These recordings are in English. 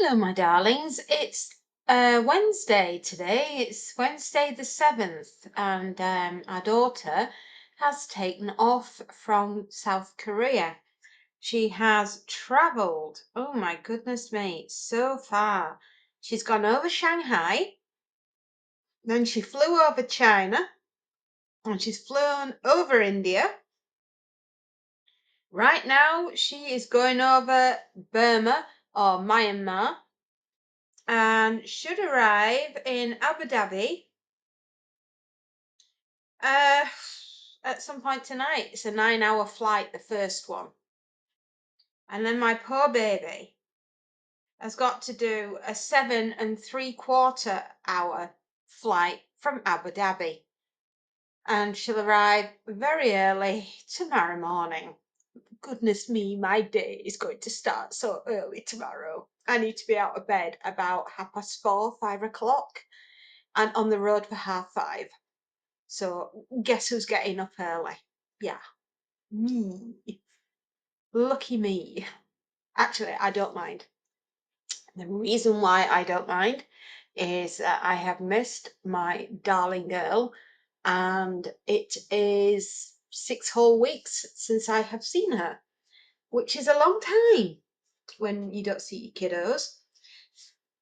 Hello, my darlings. It's Wednesday today. It's Wednesday the 7th, and our daughter has taken off from South Korea. She has travelled, oh my goodness me, so far. She's gone over Shanghai, then she flew over China, and she's flown over India. Right now, she is going over Burma or Myanmar and should arrive in Abu Dhabi at some point tonight. It's a 9-hour flight, the first one. And then my poor baby has got to do a 7.75-hour flight from Abu Dhabi. And she'll arrive very early tomorrow morning. Goodness me, my day is going to start so early tomorrow. I need to be out of bed about 4:30, 5 o'clock, and on the road for 5:30. So guess who's getting up early? Yeah, me. Lucky me. Actually, I don't mind. The reason why I don't mind is that I have missed my darling girl, and it is 6 whole weeks since I have seen her, which is a long time when you don't see your kiddos.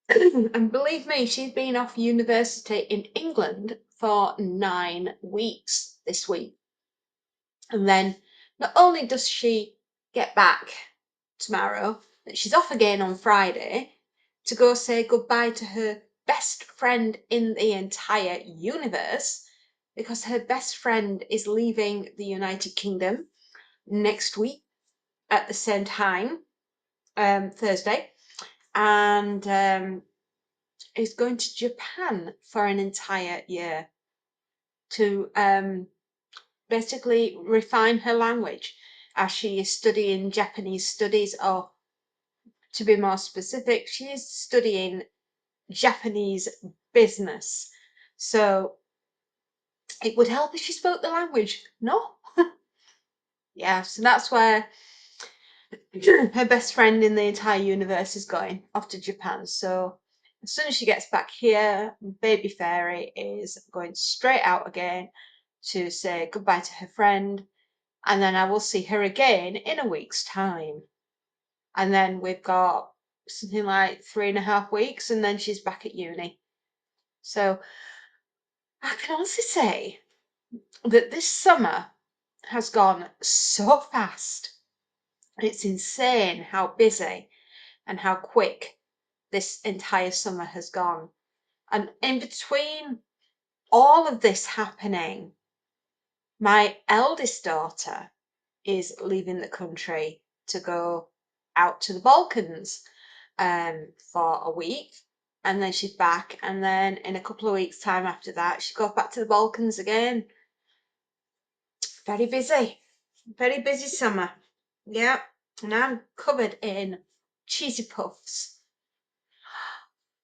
And believe me, she's been off university in England for 9 weeks this week. And then not only does she get back tomorrow, but she's off again on Friday to go say goodbye to her best friend in the entire universe, because her best friend is leaving the United Kingdom next week at the same time, Thursday, and is going to Japan for an entire year to basically refine her language as she is studying Japanese studies, or to be more specific, she is studying Japanese business. So it would help if she spoke the language. No? Yeah, so that's where her best friend in the entire universe is going, off to Japan. So as soon as she gets back here, baby fairy is going straight out again to say goodbye to her friend, and then I will see her again in a week's time. And then we've got something like 3.5 weeks, and then she's back at uni. So I can honestly say that this summer has gone so fast. It's insane how busy and how quick this entire summer has gone. And in between all of this happening, my eldest daughter is leaving the country to go out to the Balkans for a week, and then she's back, and then in a couple of weeks' time after that, she goes back to the Balkans again. Very busy summer. Yeah, and I'm covered in cheesy puffs.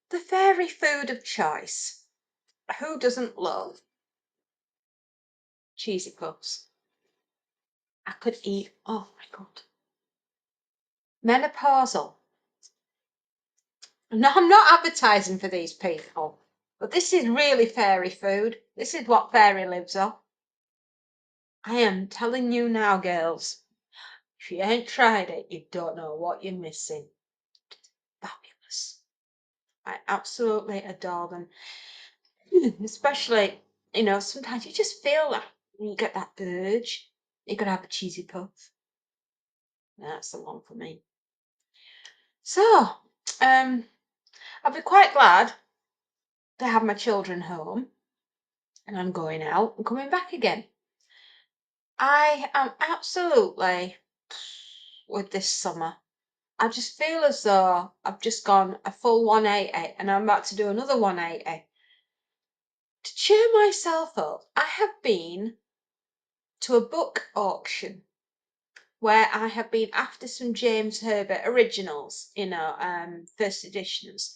The fairy food of choice. Who doesn't love cheesy puffs? I could eat, oh my God. Menopausal. No, I'm not advertising for these people, but this is really fairy food. This is what fairy lives off. I am telling you now, girls, if you ain't tried it, you don't know what you're missing. Fabulous. I absolutely adore them. Especially, sometimes you just feel like you get that urge. You gotta have a cheesy puff. That's the one for me. So, I'll be quite glad to have my children home, and I'm going out and coming back again. I am absolutely with this summer. I just feel as though I've just gone a full 180 and I'm about to do another 180. To cheer myself up, I have been to a book auction where I have been after some James Herbert originals, first editions.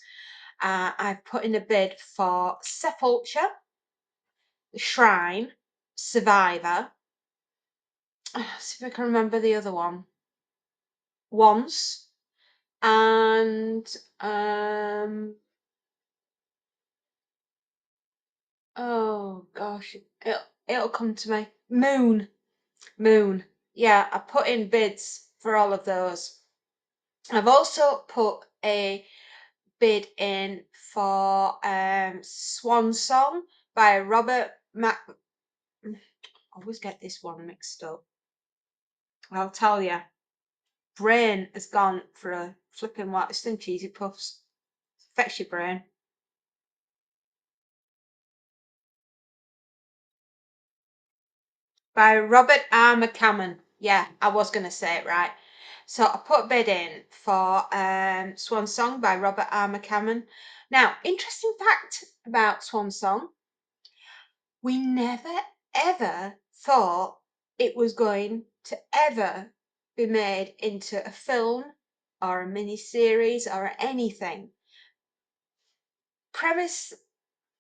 I've put in a bid for Sepulchre, The Shrine, Survivor. See if I can remember the other one. Once. And and oh gosh, it'll come to me. Moon. Yeah, I put in bids for all of those. I've also put a bid in for Swan Song by Robert Mac. I always get this one mixed up. I'll tell you, brain has gone for a flipping what? It's them cheesy puffs. Fetch your brain. By Robert R McCammon. Yeah, I was going to say it right. So I put a bid in for Swan Song by Robert R McCammon. Now, interesting fact about Swan Song. We never ever thought it was going to ever be made into a film or a mini-series or anything. Premise,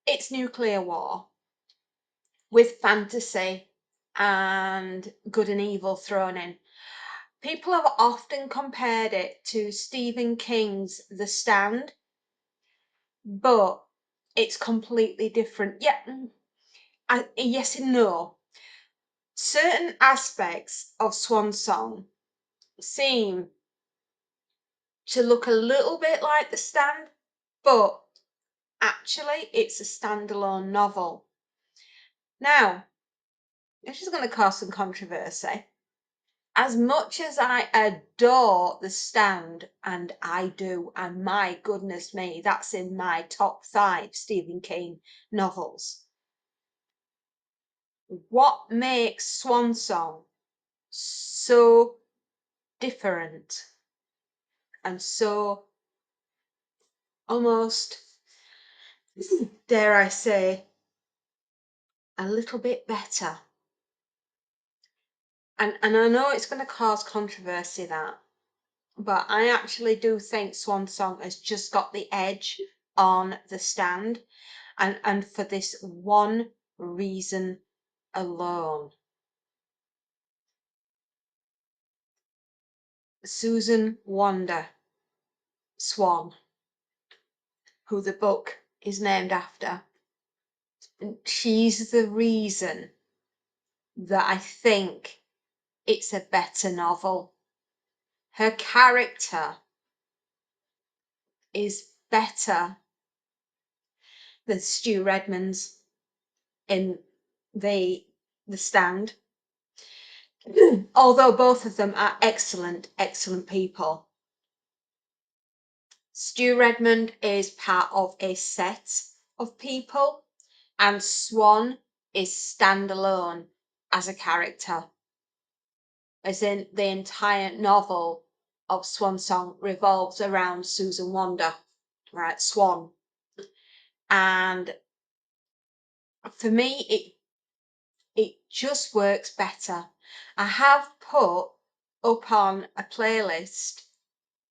it's nuclear war with fantasy and good and evil thrown in. People have often compared it to Stephen King's The Stand, but it's completely different. Yeah, yes and no. Certain aspects of Swan Song seem to look a little bit like The Stand, but actually it's a standalone novel. Now, this is going to cause some controversy. As much as I adore The Stand, and I do, and my goodness me, that's in my top 5 Stephen King novels. What makes Swan Song so different and so almost, dare I say, a little bit better? And I know it's going to cause controversy, that, but I actually do think Swan Song has just got the edge on The Stand, and for this one reason alone. Susan Wanda Swan, who the book is named after, she's the reason that I think it's a better novel. Her character is better than Stu Redmond's in the Stand, although both of them are excellent people. Stu Redmond is part of a set of people, and Swan is standalone as a character, as in the entire novel of Swan Song revolves around Susan Wanda, right, Swan. And for me, it just works better. I have put up on a playlist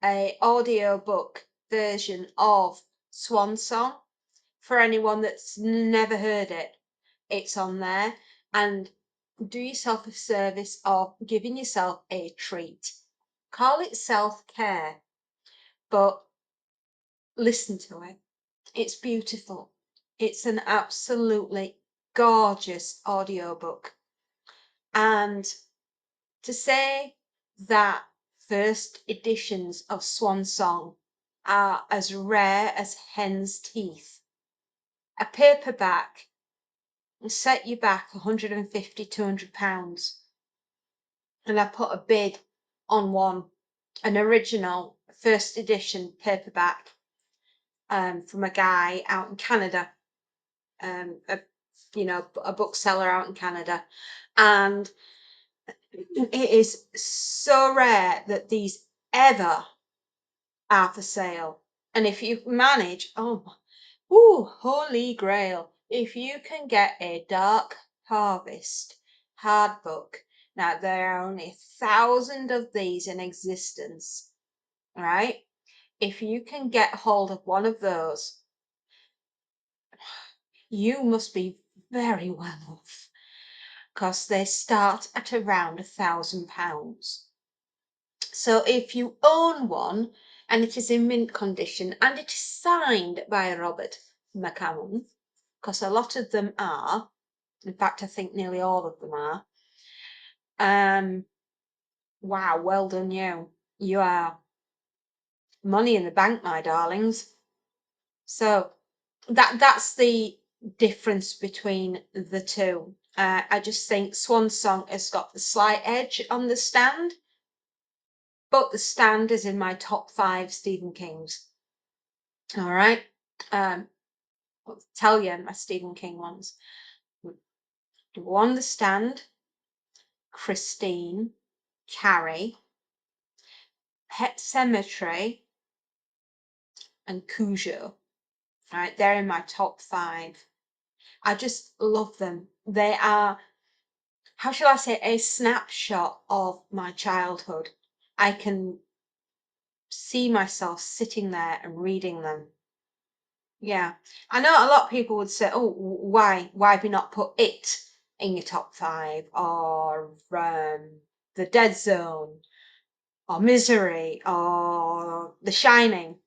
a audiobook version of Swan Song for anyone that's never heard it. It's on there, and do yourself a service of giving yourself a treat. Call it self-care, but listen to it. It's beautiful. It's an absolutely gorgeous audiobook. And to say that first editions of Swan Song are as rare as hen's teeth. A paperback will set you back £150, £200. And I put a bid on one, an original first edition paperback from a guy out in Canada, a bookseller out in Canada. And it is so rare that these ever are for sale. And if you manage, holy grail, if you can get a Dark Harvest hardbook, now there are only 1,000 of these in existence, right? If you can get hold of one of those, you must be very well off, because they start at around £1,000. So if you own one, and it is in mint condition, and it is signed by Robert McCammon, because a lot of them are. In fact, I think nearly all of them are. Wow, well done you. You are money in the bank, my darlings. So that's the difference between the two. I just think Swan Song has got the slight edge on the stand, but the stand is in my top 5 Stephen Kings. All right. I'll tell you my Stephen King ones. One, The Stand, Christine, Carrie, Pet Cemetery, and Cujo. Right, they're in my top 5. I just love them. They are, how shall I say, a snapshot of my childhood. I can see myself sitting there and reading them. Yeah, I know a lot of people would say, "Oh, why have you not put it in your top 5, or The Dead Zone, or Misery, or The Shining?"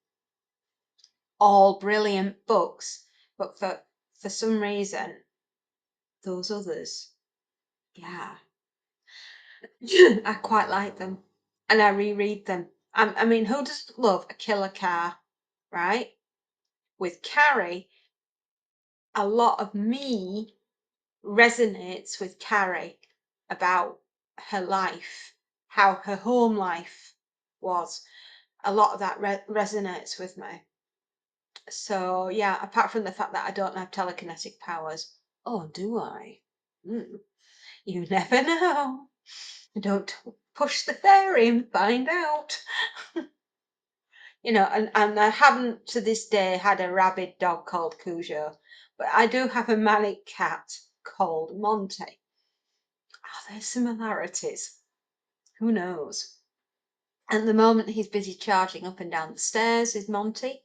All brilliant books, but for some reason, those others, yeah, I quite like them, and I reread them. I mean, who doesn't love a killer car, right? With Carrie, a lot of me resonates with Carrie about her life, how her home life was. A lot of that resonates with me. So yeah, apart from the fact that I don't have telekinetic powers. Oh, do I? You never know. Don't push the fairy and find out. And I haven't to this day had a rabid dog called Cujo, but I do have a manic cat called Monty. Are there similarities? Who knows? At the moment, he's busy charging up and down the stairs, is Monty.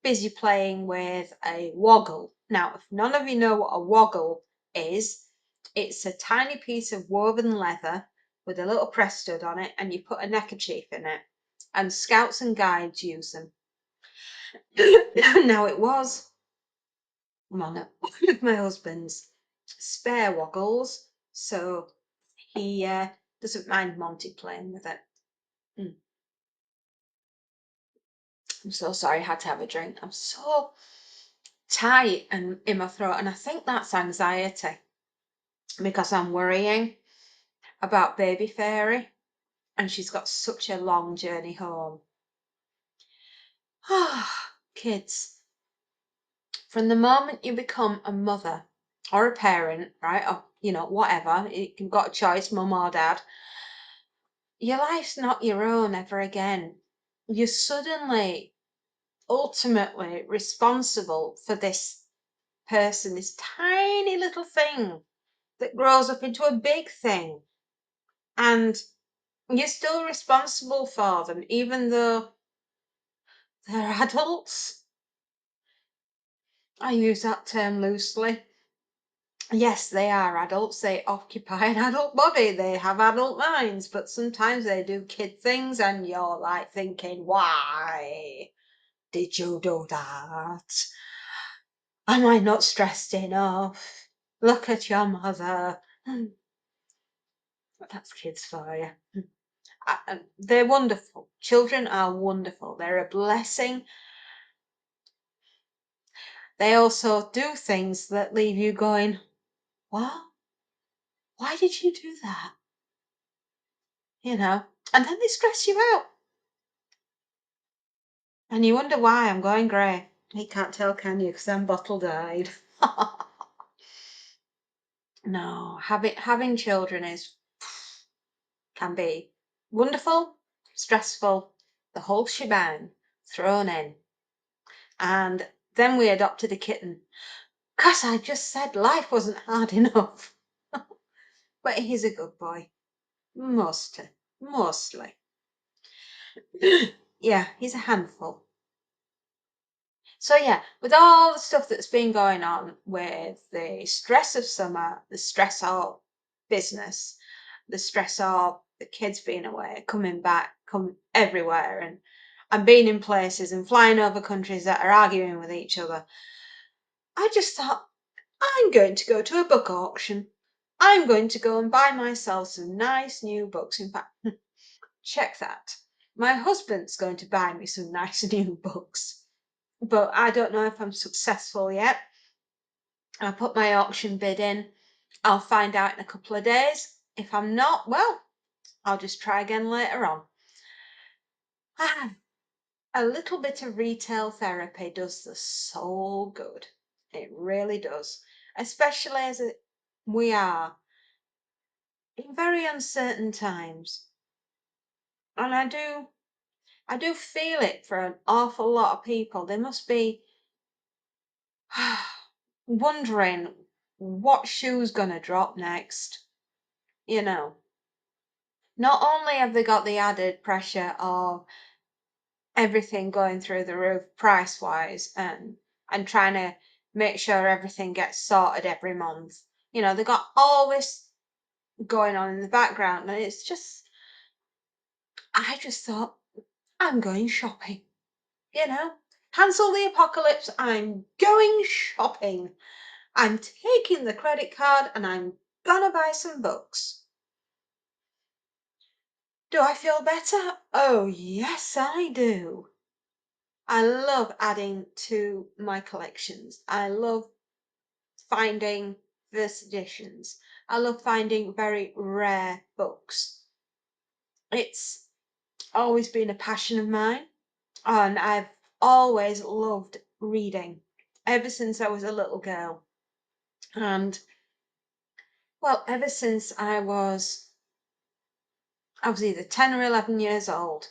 Busy playing with a woggle. Now, if none of you know what a woggle is, it's a tiny piece of woven leather with a little press stud on it, and you put a neckerchief in it. And scouts and guides use them. Now, it was one of my husband's spare woggles, so he doesn't mind Monty playing with it. I'm so sorry, I had to have a drink. I'm so tight and in my throat, and I think that's anxiety because I'm worrying about baby fairy, and she's got such a long journey home. Kids, from the moment you become a mother or a parent, right, or whatever, you've got a choice, mum or dad, your life's not your own ever again. You're suddenly ultimately responsible for this person, this tiny little thing that grows up into a big thing, and you're still responsible for them even though they're adults. I use that term loosely. Yes, they are adults, they occupy an adult body, they have adult minds, but sometimes they do kid things and you're like thinking, why did you do that? Am I not stressed enough? Look at your mother. That's kids for you. They're wonderful. Children are wonderful. They're a blessing. They also do things that leave you going, what? Why did you do that? And then they stress you out. And you wonder why I'm going grey. You can't tell, can you? Because I'm bottle-eyed. No, having children can be wonderful, stressful, the whole shebang thrown in. And then we adopted a kitten. Because I just said life wasn't hard enough. But he's a good boy. Mostly. Yeah, he's a handful. So yeah, with all the stuff that's been going on with the stress of summer, the stress of business, the stress of the kids being away, coming back, come everywhere, and and being in places and flying over countries that are arguing with each other, I just thought, I'm going to go to a book auction. I'm going to go and buy myself some nice new books. In fact, check that. My husband's going to buy me some nice new books, but I don't know if I'm successful yet. I put my auction bid in. I'll find out in a couple of days. If I'm not, well, I'll just try again later on. A little bit of retail therapy does the soul good. It really does, especially as we are in very uncertain times. And I do feel it for an awful lot of people. They must be wondering what shoe's gonna drop next. You know, not only have they got the added pressure of everything going through the roof price wise and trying to make sure everything gets sorted every month. You know, they got all this going on in the background, and it's just, I just thought, I'm going shopping. You know, cancel the apocalypse. I'm going shopping. I'm taking the credit card and I'm gonna buy some books. Do I feel better? Oh, yes, I do. I love adding to my collections. I love finding first editions. I love finding very rare books. It's always been a passion of mine, and I've always loved reading ever since I was a little girl. And well, ever since I was either 10 or 11 years old.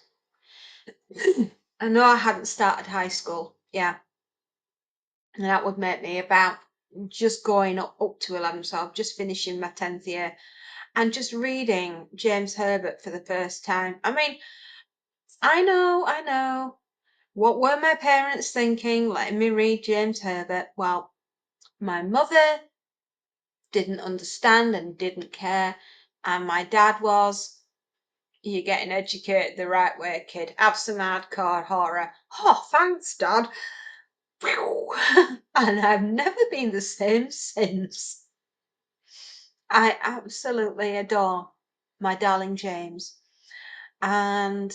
I know I hadn't started high school. Yeah. And that would make me about just going up to 11. So I'm just finishing my 10th year and just reading James Herbert for the first time. I mean, I know. What were my parents thinking, letting me read James Herbert? Well, my mother didn't understand and didn't care. And my dad was, you're getting educated the right way, kid. Have some hardcore horror. Oh, thanks, Dad. And I've never been the same since. I absolutely adore my darling James. And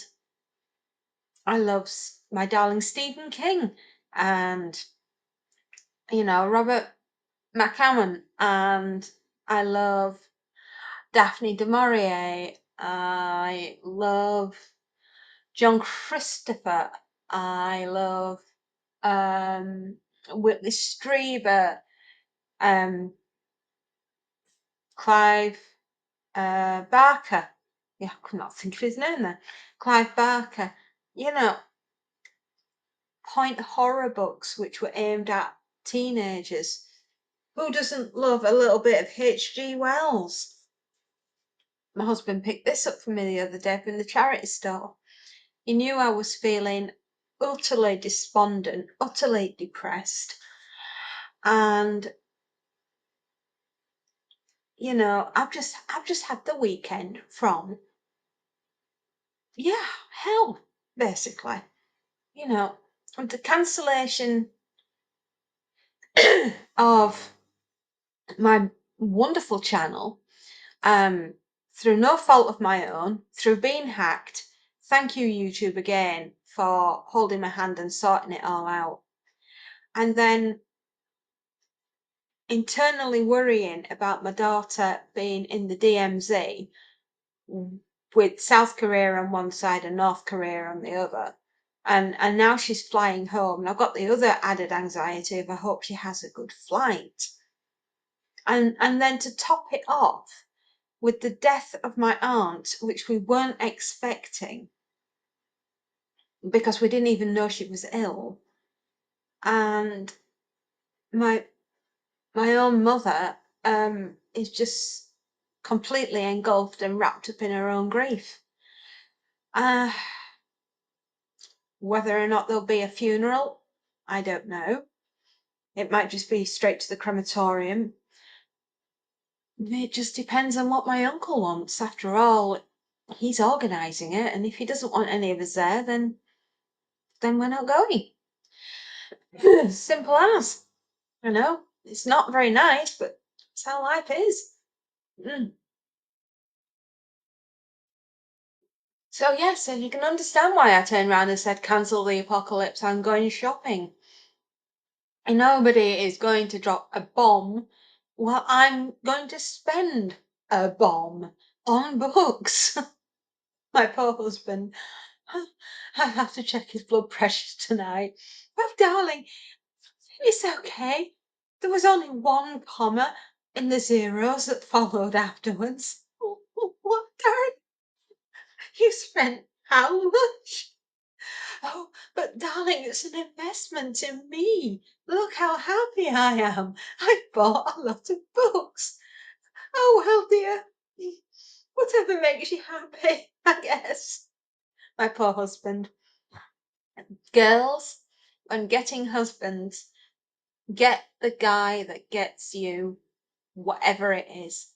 I love my darling Stephen King. And, Robert McCammon. And I love Daphne du Maurier. I love John Christopher. I love Whitley Strieber, Clive Barker. Yeah, I could not think of his name then. Clive Barker. You know, point horror books which were aimed at teenagers. Who doesn't love a little bit of H.G. Wells? My husband picked this up for me the other day from the charity store. He knew I was feeling utterly despondent, utterly depressed. And I've just had the weekend from hell, basically. The cancellation of my wonderful channel, through no fault of my own, through being hacked. Thank you, YouTube, again for holding my hand and sorting it all out. And then internally worrying about my daughter being in the DMZ with South Korea on one side and North Korea on the other. And now she's flying home. And I've got the other added anxiety of I hope she has a good flight. And then to top it off with the death of my aunt, which we weren't expecting because we didn't even know she was ill. And my own mother is just completely engulfed and wrapped up in her own grief. Whether or not there'll be a funeral, I don't know. It might just be straight to the crematorium. It just depends on what my uncle wants. After all, he's organising it, and if he doesn't want any of us there, then then we're not going. Simple as. I know, it's not very nice, but that's how life is. So yes, and you can understand why I turned around and said, cancel the apocalypse, I'm going shopping. And nobody is going to drop a bomb. Well, I'm going to spend a bomb on books. My poor husband. I have to check his blood pressure tonight. Oh, darling, it's okay. There was only one comma in the zeros that followed afterwards. What, darling? You spent how much? Oh, but darling, it's an investment in me. Look how happy I am. I bought a lot of books. Oh, well, dear. Whatever makes you happy, I guess. My poor husband. Girls, when getting husbands, get the guy that gets you whatever it is.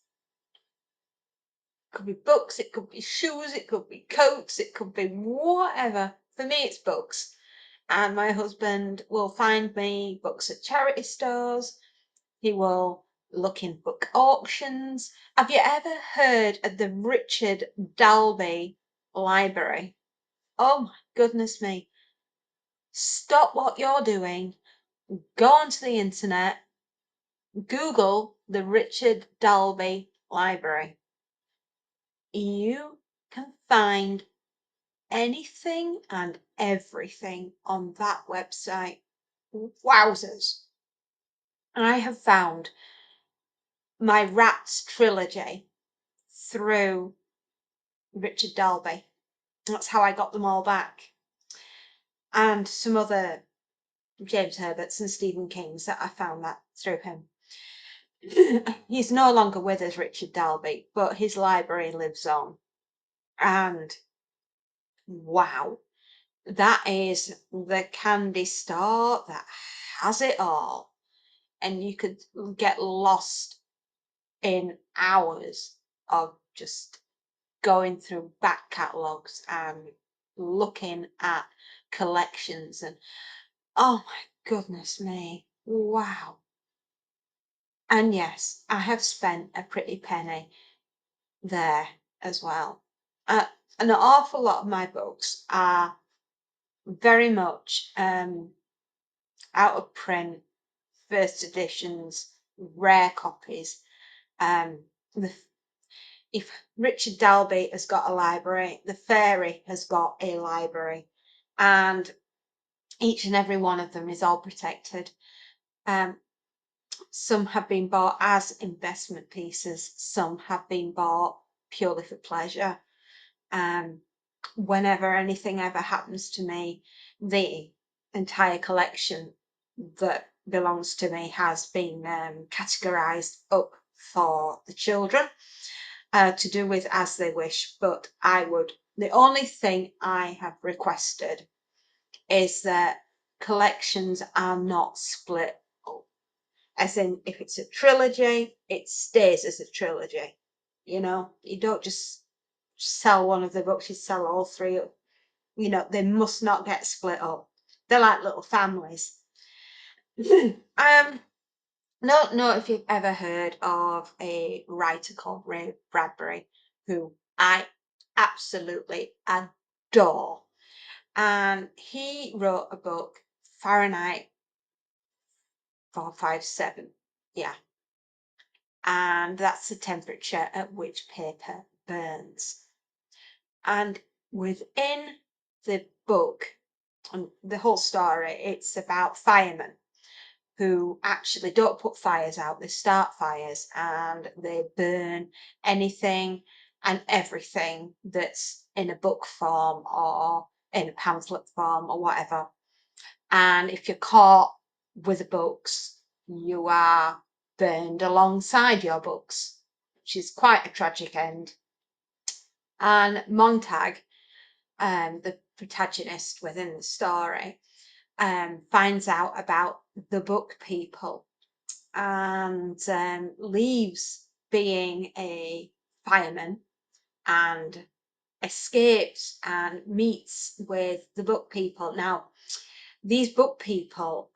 It could be books, it could be shoes, it could be coats, it could be whatever. For me, it's books. And my husband will find me books at charity stores. He will look in book auctions. Have you ever heard of the Richard Dalby Library? Oh my goodness me. Stop what you're doing. Go onto the internet. Google the Richard Dalby Library. You can find anything and everything on that website. Wowzers. I have found my Rats trilogy through Richard Dalby. That's how I got them all back. And some other James Herberts and Stephen Kings that I found that through him. He's no longer with us, Richard Dalby, but his library lives on. And wow, that is the candy store that has it all. And you could get lost in hours of just going through back catalogues and looking at collections and oh my goodness me, wow. And yes, I have spent a pretty penny there as well. An awful lot of my books are very much out of print, first editions, rare copies. The if Richard Dalby has got a library, the Fairy has got a library, and each and every one of them is all protected. Some have been bought as investment pieces, some have been bought purely for pleasure. Whenever anything ever happens to me, the entire collection that belongs to me has been categorized up for the children. To do with as they wish, but the only thing I have requested is that collections are not split up. As in, if it's a trilogy, it stays as a trilogy. You know, you don't just sell one of the books, you sell all three. You know, they must not get split up. They're like little families. Don't know if you've ever heard of a writer called Ray Bradbury, who I absolutely adore. And he wrote a book, Fahrenheit 457. Yeah. And that's the temperature at which paper burns. And within the book, and the whole story, it's about firemen who actually don't put fires out, they start fires and they burn anything and everything that's in a book form or in a pamphlet form or whatever. And if you're caught with the books, you are burned alongside your books, which is quite a tragic end. And Montag, the protagonist within the story, finds out about the book people and leaves being a fireman and escapes and meets with the book people. Now, these book people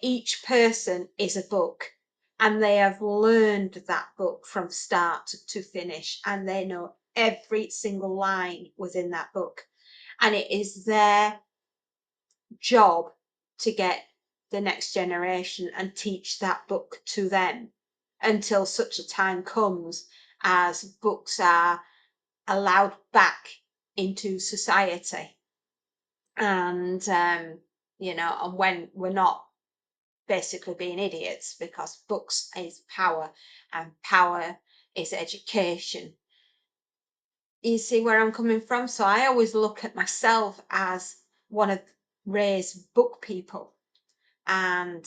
each person is a book, and they have learned that book from start to finish, and they know every single line within that book, and it is their job to get the next generation and teach that book to them until such a time comes as books are allowed back into society. And and when we're not basically being idiots, because books is power and power is education. You see where I'm coming from? So I always look at myself as one of Ray's book people. And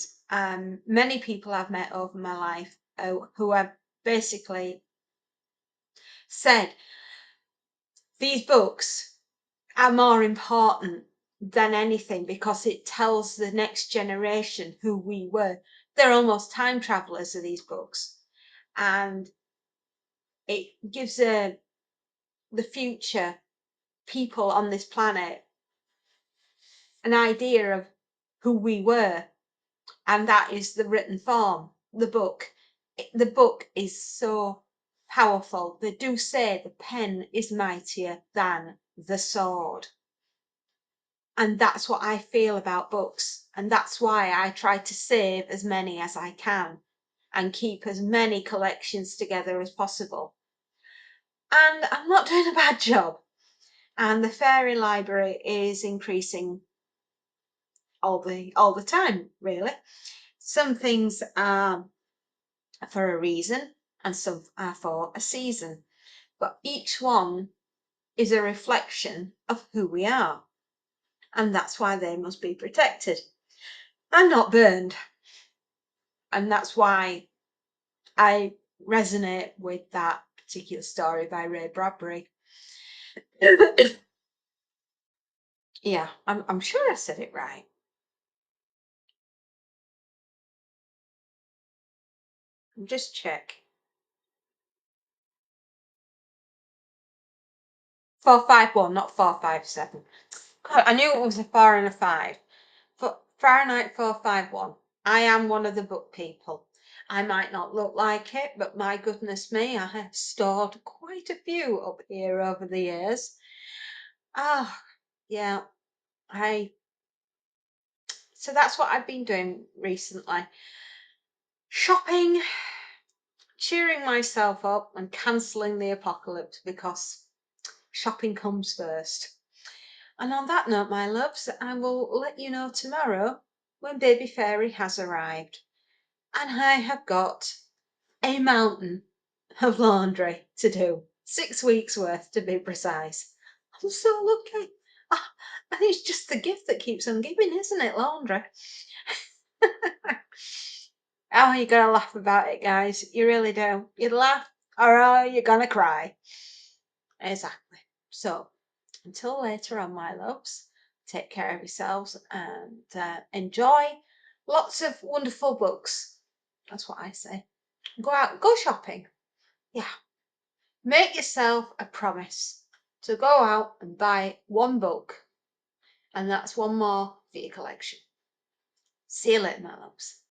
many people I've met over my life who have basically said these books are more important than anything because it tells the next generation who we were. They're almost time travelers of these books, and it gives the future people on this planet an idea of who we were, and that is the written form, the book. The book is so powerful. They do say the pen is mightier than the sword. And that's what I feel about books. And that's why I try to save as many as I can and keep as many collections together as possible. And I'm not doing a bad job. And the fairy library is increasing all the time, really. Some things are for a reason and some are for a season. But each one is a reflection of who we are. And that's why they must be protected and not burned. And that's why I resonate with that particular story by Ray Bradbury. Yeah, I'm sure I said it right. Just check. 451, not 457. God, I knew it was a 4 and a 5. Fahrenheit 451. I am one of the book people. I might not look like it, but my goodness me, I have stored quite a few up here over the years. Yeah, so that's what I've been doing recently. Shopping, cheering myself up and cancelling the apocalypse because shopping comes first. And on that note, my loves, I will let you know tomorrow when Baby Fairy has arrived. And I have got a mountain of laundry to do. 6 weeks worth to be precise. I'm so lucky. And it's just the gift that keeps on giving, isn't it, laundry? Oh, you gotta laugh about it, guys. You really do. You laugh or you're gonna cry. Exactly. So, until later on, my loves, take care of yourselves and enjoy lots of wonderful books. That's what I say. Go out, go shopping. Yeah. Make yourself a promise to go out and buy one book, and that's one more for your collection. See you later, my loves.